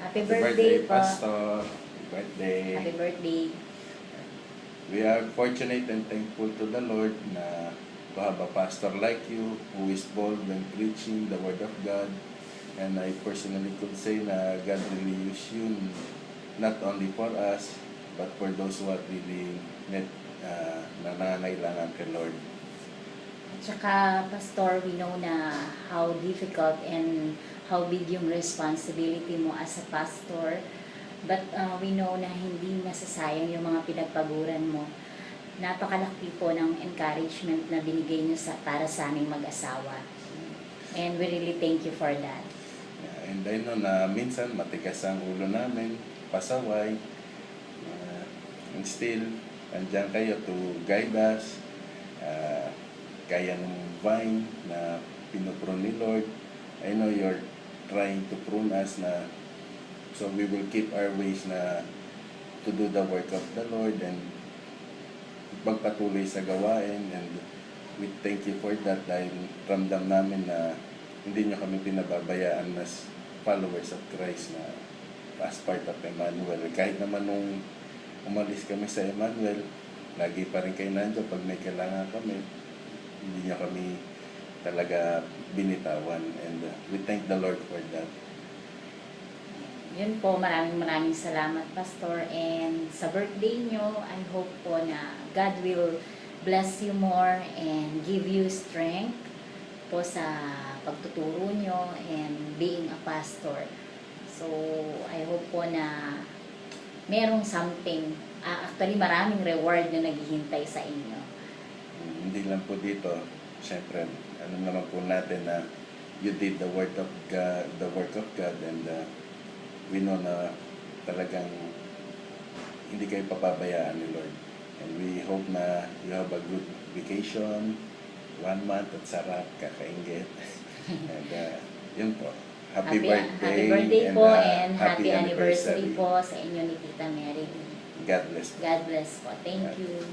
Happy Happy birthday po. Pastor. Happy birthday. Happy birthday. We are fortunate and thankful to the Lord na to have a pastor like you who is bold when preaching the Word of God. And I personally could say na God really use you not only for us, but for those who are really na nangangailangan kay Lord. At saka, Pastor, we know na how difficult and how big yung responsibility mo as a pastor. But we know na hindi masasayang yung mga pinagpaguran mo. Napakalaki po ng encouragement na binigay niyo para sa aming mag-asawa. And we really thank you for that. And I know na minsan matigas ang ulo namin, pasaway, and still, andyan kayo to guide us, gaya ng vine na pinupron ni Lord. I know you're trying to prune us na so we will keep our ways na to do the work of the Lord and magpatuloy sa gawain, and we thank you for that dahil ramdam namin na hindi nyo kami pinababayaan as followers of Christ na as part of Emmanuel. Kahit naman nung umalis kami sa Emmanuel, lagi pa rin kayo nandiyan pag may kailangan kami. Hindi nyo kami talaga binitawan, and we thank the Lord for that. Yun po, maraming salamat, Pastor. And sa birthday nyo, I hope po na God will bless you more and give you strength po sa pagtuturo nyo and being a pastor. So, I hope po na merong something, actually maraming reward na naghihintay sa inyo. Hindi lang po dito, syempre, alam naman po natin na you did the work of God, and we know na talagang hindi kayo papabayaan ni Lord. And we hope na you have a good vacation, 1 month at sarap, kakainggit. And yun po. Happy birthday po and happy anniversary po sa inyo ni Tita Mary. God bless. God bless po. Thank you.